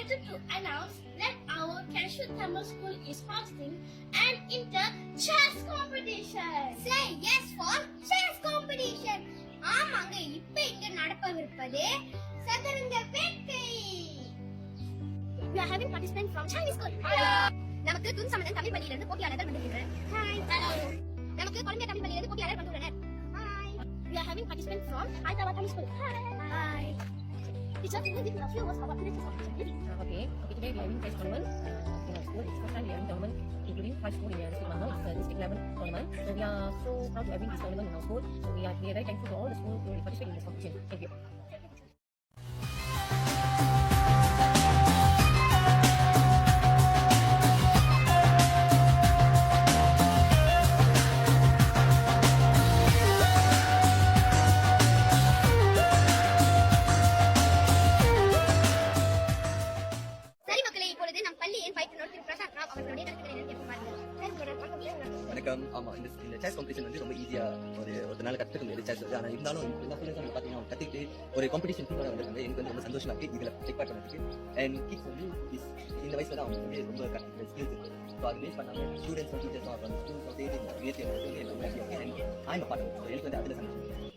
excited to announce that our Cashew Tamil School is hosting an inter-chess competition. Say yes for chess competition. ஆமாங்க, இப்ப இங்க நடப்பவிருப்பது சதுரங்க வேட்டை. We are having participants from Chinese school. நமக்கு Tun சமதன் Tamil பள்ளியிலிருந்து போட்டியாளர்கள் வந்துள்ளனர். Hi. Hello. நமக்கு கொலம்பியா தமிழ் பள்ளியிலிருந்து போட்டியாளர் வந்துள்ளனர். We are having participants from Hyderabad Tamil School. Hi. Teacher, can you give me a few words about today's competition? Okay, today we are having chess tournament in our school. It's first time we are having tournament, including 5 schools in district Mano. It's a district level tournament. So we are so proud to having this tournament in our school. So we are very thankful to all the schools to participate in this competition. Thank you. சரி மக்களே, இப்பொழுது நம் பள்ளியின் பயிற்றுனர் திரு பிரசாத் ராவ் அவர்களுடைய கருத்துக்களை கேட்பார்கள். வணக்கம். ஆமா, இந்த செஸ் காம்படிஷன் வந்து ரொம்ப ஈஸியா ஒரு நாள் கத்துக்க முடியாது செஸ் வந்து. ஆனா இருந்தாலும் எல்லா ஸ்டூடெண்ட்ஸும் பாத்தீங்கன்னா கத்துக்கிட்டு ஒரு காம்படிஷன் ஃபீலோட வந்திருக்காங்க. எனக்கு வந்து ரொம்ப சந்தோஷமா இருக்கு இதுல டேக் பார்ட் பண்ணதுக்கு. அண்ட் கிட்ஸ் வந்து இந்த வயசுல தான் அவங்க வந்து ரொம்ப கத்துக்கிற ஸ்கில்ஸ் இருக்கு. ஸோ அது பேஸ் பண்ணாங்க ஸ்டூடெண்ட்ஸ் டீச்சர்ஸ் ஸ்கூல்ஸ் ஆஃப் எனக்கு வந்து அதுல சந்தோஷம்.